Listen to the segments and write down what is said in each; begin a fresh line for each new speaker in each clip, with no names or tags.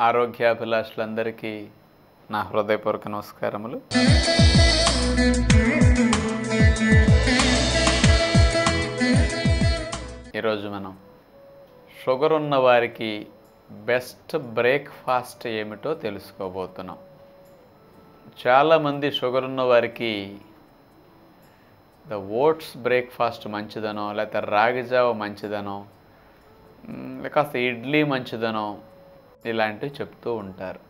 ఆరోగ్యాభిలాషులందరికీ నా హృదయపూర్వక నమస్కారములు. ఈరోజు మనం షుగర్ ఉన్న వారికి బెస్ట్ బ్రేక్ఫాస్ట్ ఏమిటో తెలుసుకోబోతున్నాం. చాలామంది షుగర్ ఉన్న వారికి ఓట్స్ బ్రేక్ఫాస్ట్ మంచిదనో, లేకపోతే రాగి జావ మంచిదనో, కాస్త ఇడ్లీ మంచిదనో ఇలాంటివి చెప్తూ ఉంటారు.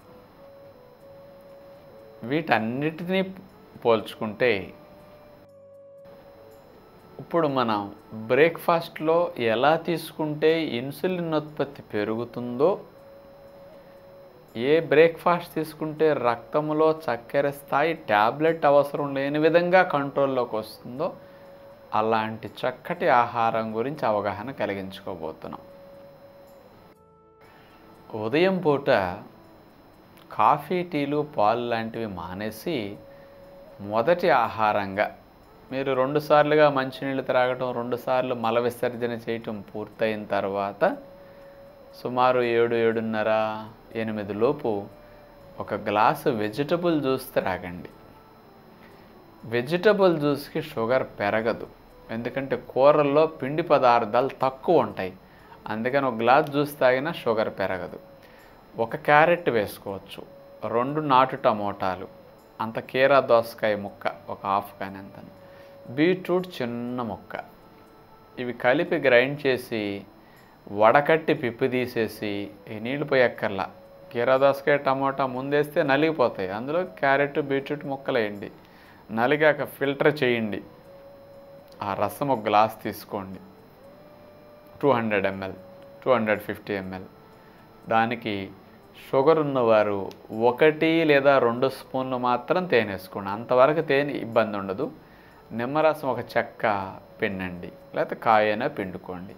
వీటన్నిటినీ పోల్చుకుంటే ఇప్పుడు మనం బ్రేక్ఫాస్ట్లో ఎలా తీసుకుంటే ఇన్సులిన్ ఉత్పత్తి పెరుగుతుందో, ఏ బ్రేక్ఫాస్ట్ తీసుకుంటే రక్తంలో చక్కెర స్థాయి ట్యాబ్లెట్ అవసరం లేని విధంగా కంట్రోల్లోకి వస్తుందో అలాంటి చక్కటి ఆహారం గురించి అవగాహన కలిగించుకోబోతున్నాం. ఉదయం పూట కాఫీ, టీలు, పాలు లాంటివి మానేసి మొదటి ఆహారంగా మీరు 2 సార్లుగా మంచినీళ్ళు త్రాగటం, 2 సార్లు మల విసర్జన చేయటం పూర్తయిన తర్వాత సుమారు 7-7:30, 8 లోపు ఒక గ్లాసు వెజిటబుల్ జ్యూస్ త్రాగండి. వెజిటబుల్ జ్యూస్కి షుగర్ పెరగదు, ఎందుకంటే కూరల్లో పిండి పదార్థాలు తక్కువ ఉంటాయి. అందుకని ఒక గ్లాస్ జ్యూస్ తాగినా షుగర్ పెరగదు. ఒక క్యారెట్ వేసుకోవచ్చు, 2 నాటు టమోటాలు, అంత కీరా దోసకాయ ముక్క ఒక హాఫ్ కానీ అంత, బీట్రూట్ చిన్న ముక్క, ఇవి కలిపి గ్రైండ్ చేసి వడకట్టి పిప్పి తీసేసి నీళ్ళు పోయక్కర్లా. కీరా దోసకాయ టమోటా ముందేస్తే నలిగిపోతాయి, అందులో క్యారెట్ బీట్రూట్ ముక్కలు వేయండి, నలిగాక ఫిల్టర్ చేయండి. ఆ రసం ఒక గ్లాస్ తీసుకోండి, 200 ml 250 ml. దానికి షుగర్ ఉన్నవారు 1 లేదా 2 స్పూన్లు మాత్రం తేనె వేసుకోండి. అంతవరకు తేనె ఇబ్బంది ఉండదు. నిమ్మరసం ఒక చెక్క పిండండి, లేకపోతే కాయైనా పిండుకోండి.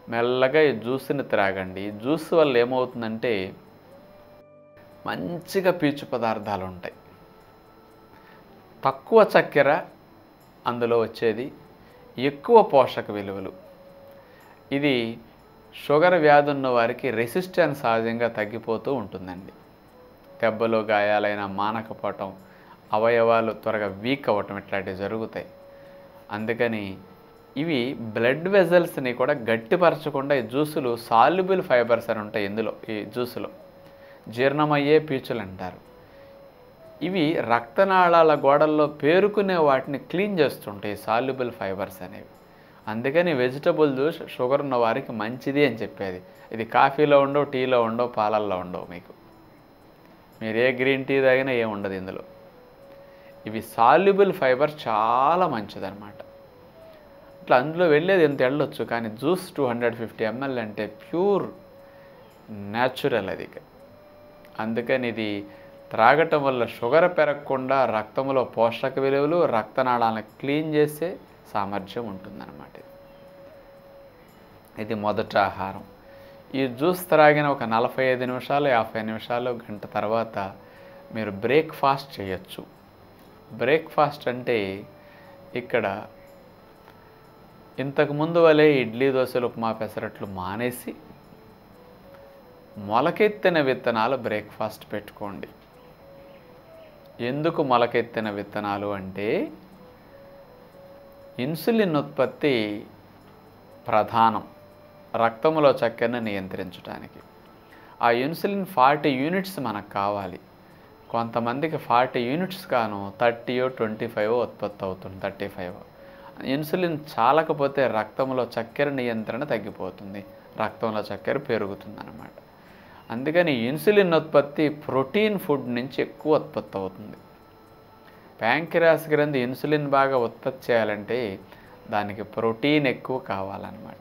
మెల్లగా ఈ జ్యూస్ని త్రాగండి. ఈ జ్యూస్ వల్ల ఏమవుతుందంటే మంచిగా పీచు పదార్థాలు ఉంటాయి, తక్కువ చక్కెర అందులో వచ్చేది, ఎక్కువ పోషక విలువలు. ఇది షుగర్ వ్యాధి ఉన్న వారికి రెసిస్టెన్స్ సహజంగా తగ్గిపోతూ ఉంటుందండి. దెబ్బలు, గాయాలైన మానకపోవటం, అవయవాలు త్వరగా వీక్ అవ్వటం ఇట్లాంటివి జరుగుతాయి. అందుకని ఇవి బ్లడ్ వెజల్స్ని కూడా గట్టిపరచకుండా ఈ జ్యూసులు సాల్యుబుల్ ఫైబర్స్ అని ఉంటాయి ఇందులో. ఈ జ్యూసులో జీర్ణమయ్యే పీచులు అంటారు. ఇవి రక్తనాళాల గోడల్లో పేరుకునే వాటిని క్లీన్ చేస్తుంటాయి సాల్యుబుల్ ఫైబర్స్ అనేవి. అందుకని వెజిటబుల్ జ్యూస్ షుగర్ ఉన్న వారికి మంచిది అని చెప్పేది. ఇది కాఫీలో ఉండవు, టీలో ఉండవు, పాలల్లో ఉండవు. మీరు ఏ గ్రీన్ టీ తాగినా ఏం ఉండదు ఇందులో. ఇవి సాల్యుబుల్ ఫైబర్ చాలా మంచిదన్నమాట. ఇట్లా అందులో వెళ్ళేది ఎంత వెళ్ళొచ్చు, కానీ జ్యూస్ 250 ml అంటే ప్యూర్ న్యాచురల్ అది. అందుకని ఇది త్రాగటం వల్ల షుగర్ పెరగకుండా రక్తంలో పోషక విలువలు, రక్తనాళాలను క్లీన్ చేసే సామర్థ్యం ఉంటుందన్నమాట. ఇది మొదటి ఆహారం. ఈ జ్యూస్ త్రాగిన ఒక 45 నిమిషాలు, 50 నిమిషాలు, గంట తర్వాత మీరు బ్రేక్ఫాస్ట్ చేయొచ్చు. బ్రేక్ఫాస్ట్ అంటే ఇక్కడ ఇంతకుముందు వలె ఇడ్లీ, దోశలు, ఉప్మా, పెసరట్లు మానేసి మొలకెత్తిన విత్తనాలు బ్రేక్ఫాస్ట్ పెట్టుకోండి. ఎందుకు మొలకెత్తిన విత్తనాలు అంటే ఇన్సులిన్ ఉత్పత్తి ప్రధానం రక్తంలో చక్కెరను నియంత్రించడానికి. ఆ ఇన్సులిన్ 40 యూనిట్స్ మనకు కావాలి. కొంతమందికి 40 యూనిట్స్ కాను 30 25 ఉత్పత్తి అవుతుంది, 35. ఇన్సులిన్ చాలకపోతే రక్తంలో చక్కెర నియంత్రణ తగ్గిపోతుంది, రక్తంలో చక్కెర పెరుగుతుందన్నమాట. అందుకని ఇన్సులిన్ ఉత్పత్తి ప్రోటీన్ ఫుడ్ నుంచి ఎక్కువ ఉత్పత్తి అవుతుంది. ప్యాంక్రియాస్ గ్రంథి ఇన్సులిన్ బాగా ఉత్పత్తి చేయాలంటే దానికి ప్రోటీన్ ఎక్కువ కావాలన్నమాట.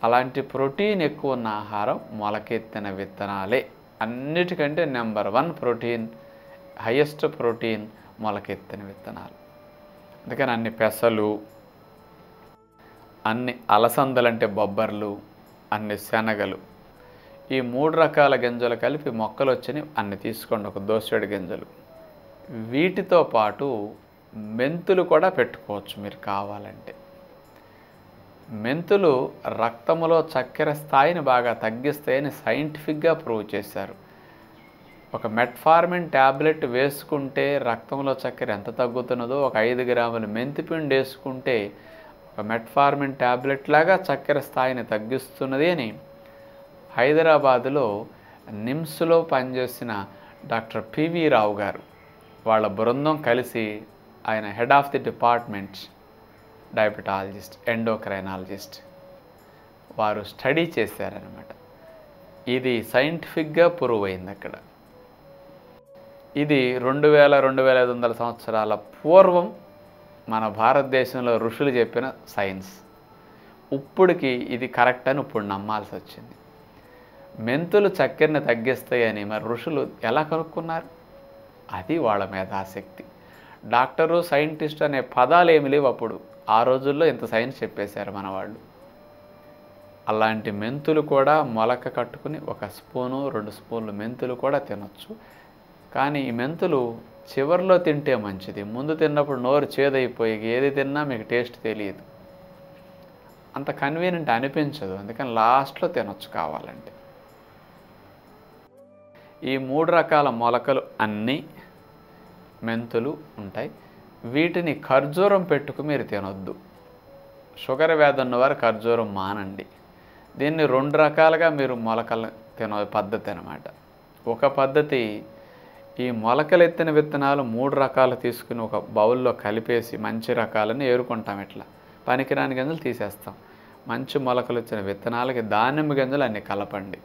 అలాంటి ప్రోటీన్ ఎక్కువ ఉన్న ఆహారం మొలకెత్తిన విత్తనాలే. అన్నిటికంటే నెంబర్ 1 ప్రోటీన్, హైయెస్ట్ ప్రోటీన్ మొలకెత్తిన విత్తనాలు. అందుకని అన్ని పెసలు, అన్ని అలసందలంటే బొబ్బర్లు, అన్ని శనగలు, ఈ 3 రకాల గింజలు కలిపి మొక్కలు వచ్చినాయి అన్ని తీసుకోండి, ఒక దోసెడు గింజలు. వీటితో పాటు మెంతులు కూడా పెట్టుకోవచ్చు మీరు కావాలంటే. మెంతులు రక్తంలో చక్కెర స్థాయిని బాగా తగ్గిస్తాయని సైంటిఫిక్గా ప్రూవ్ చేశారు. ఒక మెట్ఫార్మిన్ ట్యాబ్లెట్ వేసుకుంటే రక్తంలో చక్కెర ఎంత తగ్గుతున్నదో, ఒక 5 గ్రాముల మెంతిపిండి వేసుకుంటే ఒక మెట్ఫార్మిన్ ట్యాబ్లెట్ లాగా చక్కెర స్థాయిని తగ్గిస్తున్నది అని హైదరాబాదులో నిమ్స్లో పనిచేసిన డాక్టర్ పివి రావు గారు వాళ్ళ బృందం కలిసి, ఆయన head of the department diabetologist, endocrinologist, వారు స్టడీ చేశారనమాట. ఇది సైంటిఫిక్గా ప్రూవ్ అయింది అక్కడ. ఇది 2000-2500 సంవత్సరాల పూర్వం మన భారతదేశంలో ఋషులు చెప్పిన సైన్స్. ఇప్పటికి ఇది కరెక్ట్ అని ఇప్పుడు నమ్మాల్సి వచ్చింది. మెంతులు చక్కెరని తగ్గిస్తాయని మరి ఋషులు ఎలా కనుక్కున్నారు? అది వాళ్ళ మేధాశక్తి. డాక్టరు, సైంటిస్ట్ అనే పదాలు ఏమి లేవు అప్పుడు. ఆ రోజుల్లో ఇంత సైన్స్ చెప్పేశారు మన వాళ్ళు. అలాంటి మెంతులు కూడా మొలక కట్టుకుని 1 స్పూను 2 స్పూన్లు మెంతులు కూడా తినొచ్చు. కానీ ఈ మెంతులు చివరిలో తింటే మంచిది. ముందు తిన్నప్పుడు నోరు చేదైపోయి ఏది తిన్నా మీకు టేస్ట్ తెలియదు, అంత కన్వీనియంట్ అనిపించదు. అందుకని లాస్ట్లో తినొచ్చు కావాలంటే. ఈ 3 రకాల మొలకలు అన్నీ మెంతులు ఉంటాయి. వీటిని ఖర్జూరం పెట్టుకు మీరు తినొద్దు. షుగర్ వ్యాధి ఉన్నవారు ఖర్జూరం మానండి. దీన్ని 2 రకాలుగా మీరు మొలకలు తినే పద్ధతి అన్నమాట. ఒక పద్ధతి, ఈ మొలకలెత్తిన విత్తనాలు 3 రకాలు తీసుకుని ఒక బౌల్లో కలిపేసి మంచి రకాలను ఏరుకుంటాం. ఇట్లా పనికిరాని గింజలు తీసేస్తాం. మంచి మొలకలు వచ్చిన విత్తనాలకి దానిమ్మ గింజలు అన్నీ కలపండి.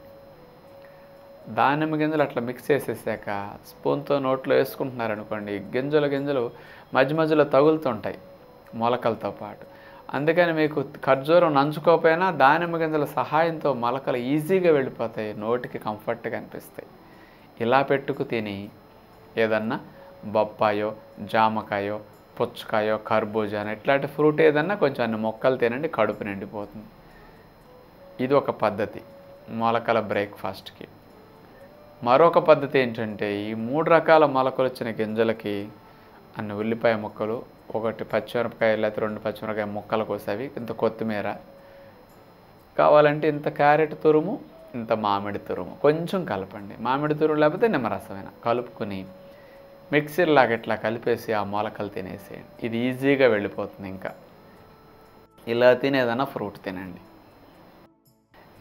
దానిమ్మ గింజలు అట్లా మిక్స్ చేసేసాక స్పూన్తో నోట్లో వేసుకుంటున్నారనుకోండి, గింజలు మధ్య మధ్యలో తగులుతుంటాయి మొలకలతో పాటు. అందుకని మీకు ఖర్జూరం నంచుకోకపోయినా దానిమ్మ గింజల సహాయంతో మొలకలు ఈజీగా వెళ్ళిపోతాయి, నోటికి కంఫర్ట్గా అనిపిస్తాయి. ఇలా పెట్టుకు తిని ఏదన్నా బొప్పాయో, జామకాయో, పుచ్చకాయో, కర్బూజా ఇట్లాంటి ఫ్రూట్ ఏదన్నా కొంచెం అన్ని మొక్కలు తినండి, కడుపు నిండిపోతుంది. ఇది ఒక పద్ధతి మొలకల బ్రేక్ఫాస్ట్కి. మరొక పద్ధతి ఏంటంటే, ఈ 3 రకాల మొలకలు వచ్చిన గింజలకి అన్ని ఉల్లిపాయ ముక్కలు, 1 పచ్చిమిరపకాయ లేకపోతే 2 పచ్చిమిరపకాయ ముక్కలు కోసేవి, ఇంత కొత్తిమీర, కావాలంటే ఇంత క్యారెట్ తురుము, ఇంత మామిడి తురుము కొంచెం కలపండి. మామిడి తురుము లేకపోతే నిమ్మరసమైనా కలుపుకొని మిక్సీలాగా ఇట్లా కలిపేసి ఆ మొలకలు తినేసేయండి. ఇది ఈజీగా వెళ్ళిపోతుంది. ఇంకా ఇలా తినేదన్నా ఫ్రూట్ తినండి.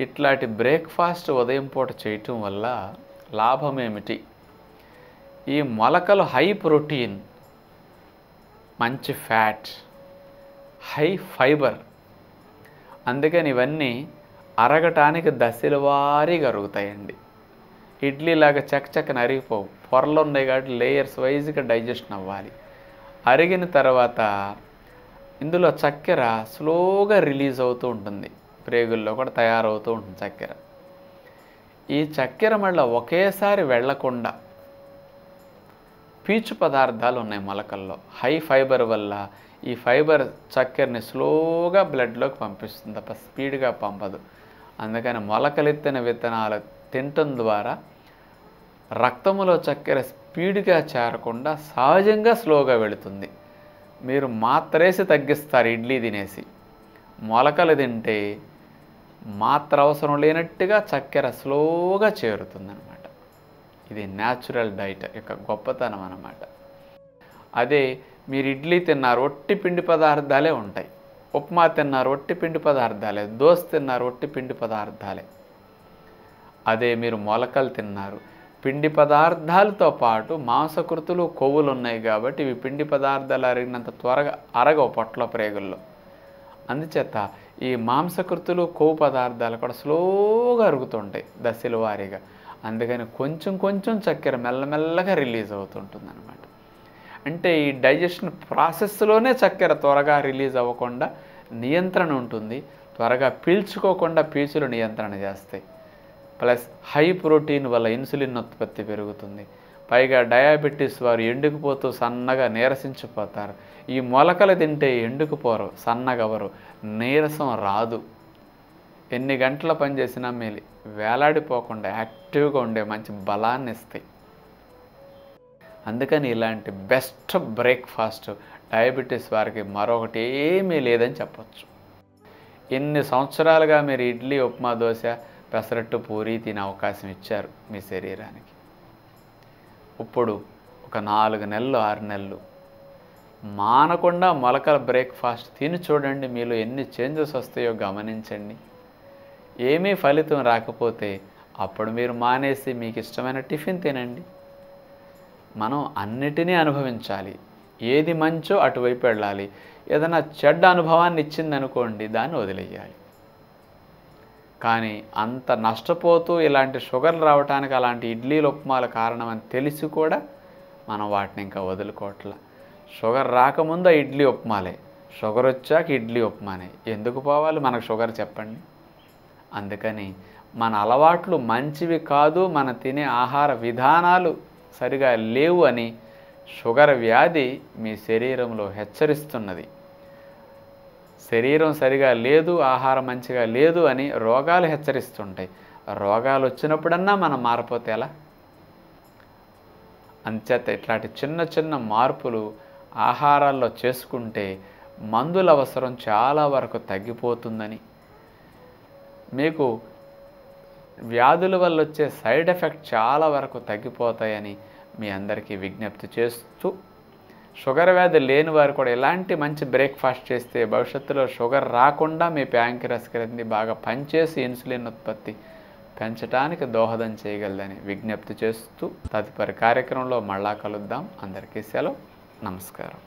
ఇట్లాంటి బ్రేక్ఫాస్ట్ ఉదయం పూట చేయటం వల్ల లాభం ఏమిటి? ఈ మొలకలు హై ప్రోటీన్, మంచి ఫ్యాట్, హై ఫైబర్. అందుకని ఇవన్నీ అరగటానికి దశల వారీగా అరుగుతాయండి. ఇడ్లీలాగా చకచకన అరిగిపోవు. పొరలు ఉన్నాయి కాబట్టి లేయర్స్ వైజ్గా డైజెషన్ అవ్వాలి. అరిగిన తర్వాత ఇందులో చక్కెర స్లోగా రిలీజ్ అవుతూ ఉంటుంది, ప్రేగుల్లో కూడా తయారవుతూ ఉంటుంది చక్కెర. ఈ చక్కెర మళ్ళీ ఒకేసారి వెళ్లకుండా పీచు పదార్థాలు ఉన్నాయి మొలకల్లో. హై ఫైబర్ వల్ల ఈ ఫైబర్ చక్కెరని స్లోగా బ్లడ్లోకి పంపిస్తుంది తప్ప స్పీడ్గా పంపదు. అందుకని మొలకలెత్తిన విత్తనాలు తినటం ద్వారా రక్తంలో చక్కెర స్పీడ్గా చేరకుండా సహజంగా స్లోగా వెళుతుంది. మీరు మాత్రేసి తగ్గిస్తారు ఇడ్లీ తినేసి. మొలకలు తింటే మాత్ర అవసరం లేనట్టుగా చక్కెర స్లోగా చేరుతుందన్నమాట. ఇది న్యాచురల్ డైట్ యొక్క గొప్పతనం అన్నమాట. అదే మీరు ఇడ్లీ తిన్నారు, ఒట్టి పిండి పదార్థాలే ఉంటాయి. ఉప్మా తిన్నారు, ఒట్టి పిండి పదార్థాలే. దోశ తిన్నారు, ఒట్టి పిండి పదార్థాలే. అదే మీరు మొలకలు తిన్నారు, పిండి పదార్థాలతో పాటు మాంసకృతులు, కొవ్వులు ఉన్నాయి కాబట్టి ఇవి పిండి పదార్థాలు అరిగినంత త్వరగా అరగవు పొట్ల ప్రేగుల్లో. అందుచేత ఈ మాంసకృతులు, కొవ్వు పదార్థాలు కూడా స్లోగా అరుగుతుంటాయి దశల వారీగా. అందుకని కొంచెం కొంచెం చక్కెర మెల్లమెల్లగా రిలీజ్ అవుతుంటుంది అన్నమాట. అంటే ఈ డైజెషన్ ప్రాసెస్లోనే చక్కెర త్వరగా రిలీజ్ అవ్వకుండా నియంత్రణ ఉంటుంది. త్వరగా పీల్చుకోకుండా పీచులు నియంత్రణ చేస్తాయి. ప్లస్ హై ప్రోటీన్ వల్ల ఇన్సులిన్ ఉత్పత్తి పెరుగుతుంది. పైగా డయాబెటీస్ వారు ఎండుకుపోతూ సన్నగా నీరసించిపోతారు. ఈ మొలకలు తింటే ఎండుకుపోరు, సన్నగవరు, నీరసం రాదు. ఎన్ని గంటల పని చేసినా మీరు వేలాడిపోకుండా యాక్టివ్గా ఉండే మంచి బలాన్ని ఇస్తాయి. అందుకని ఇలాంటి బెస్ట్ బ్రేక్ఫాస్ట్ డయాబెటీస్ వారికి మరొకటి ఏమీ లేదని చెప్పచ్చు. ఎన్ని సంవత్సరాలుగా మీరు ఇడ్లీ, ఉప్మా, దోశ, పెసరట్టు, పూరి తినే అవకాశం ఇచ్చారు మీ శరీరానికి. ఇప్పుడు ఒక 4 నెలలు 6 నెలలు మానకుండా మొలకల బ్రేక్ఫాస్ట్ తిని చూడండి. మీలో ఎన్ని చేంజెస్ వస్తాయో గమనించండి. ఏమీ ఫలితం రాకపోతే అప్పుడు మీరు మానేసి మీకు ఇష్టమైన టిఫిన్ తినండి. మనం అన్నిటినీ అనుభవించాలి. ఏది మంచో అటువైపు వెళ్ళాలి. ఏదైనా చెడ్డ అనుభవాన్ని ఇచ్చిందనుకోండి, దాన్ని వదిలేయాలి. కానీ అంత నష్టపోతూ ఇలాంటి షుగర్లు రావడానికి అలాంటి ఇడ్లీలు, ఉప్మాల కారణమని తెలిసి కూడా మనం వాటిని ఇంకా వదులుకోవట్లా. షుగర్ రాకముందు ఇడ్లీ ఉప్మాలే, షుగర్ వచ్చాక ఇడ్లీ ఉప్మానే. ఎందుకు పోవాలి మనకు షుగర్ చెప్పండి? అందుకని మన అలవాట్లు మంచివి కాదు, మన తినే ఆహార విధానాలు సరిగా లేవు అని షుగర్ వ్యాధి మీ శరీరంలో హెచ్చరిస్తున్నది. శరీరం సరిగా లేదు, ఆహారం మంచిగా లేదు అని రోగాలు హెచ్చరిస్తుంటాయి. రోగాలు వచ్చినప్పుడన్నా మనం మారిపోతే ఎలా? అంచేత ఇట్లాంటి చిన్న చిన్న మార్పులు ఆహారాల్లో చేసుకుంటే మందుల అవసరం చాలా వరకు తగ్గిపోతుందని, మీకు వ్యాధుల వల్ల వచ్చే సైడ్ ఎఫెక్ట్ చాలా వరకు తగ్గిపోతాయని మీ అందరికీ విజ్ఞప్తి చేస్తూ, షుగర్ వ్యాధి లేని వారు కూడా ఇలాంటి మంచి బ్రేక్ఫాస్ట్ చేస్తే భవిష్యత్తులో షుగర్ రాకుండా మీ ప్యాంక్రియాస్ గ్రంథి బాగా పనిచేసి ఇన్సులిన్ ఉత్పత్తి పెంచడానికి దోహదం చేయగలదని విజ్ఞప్తి చేస్తూ తదుపరి కార్యక్రమంలో మళ్ళా కలుద్దాం. అందరికీ సెలవు. నమస్కారం.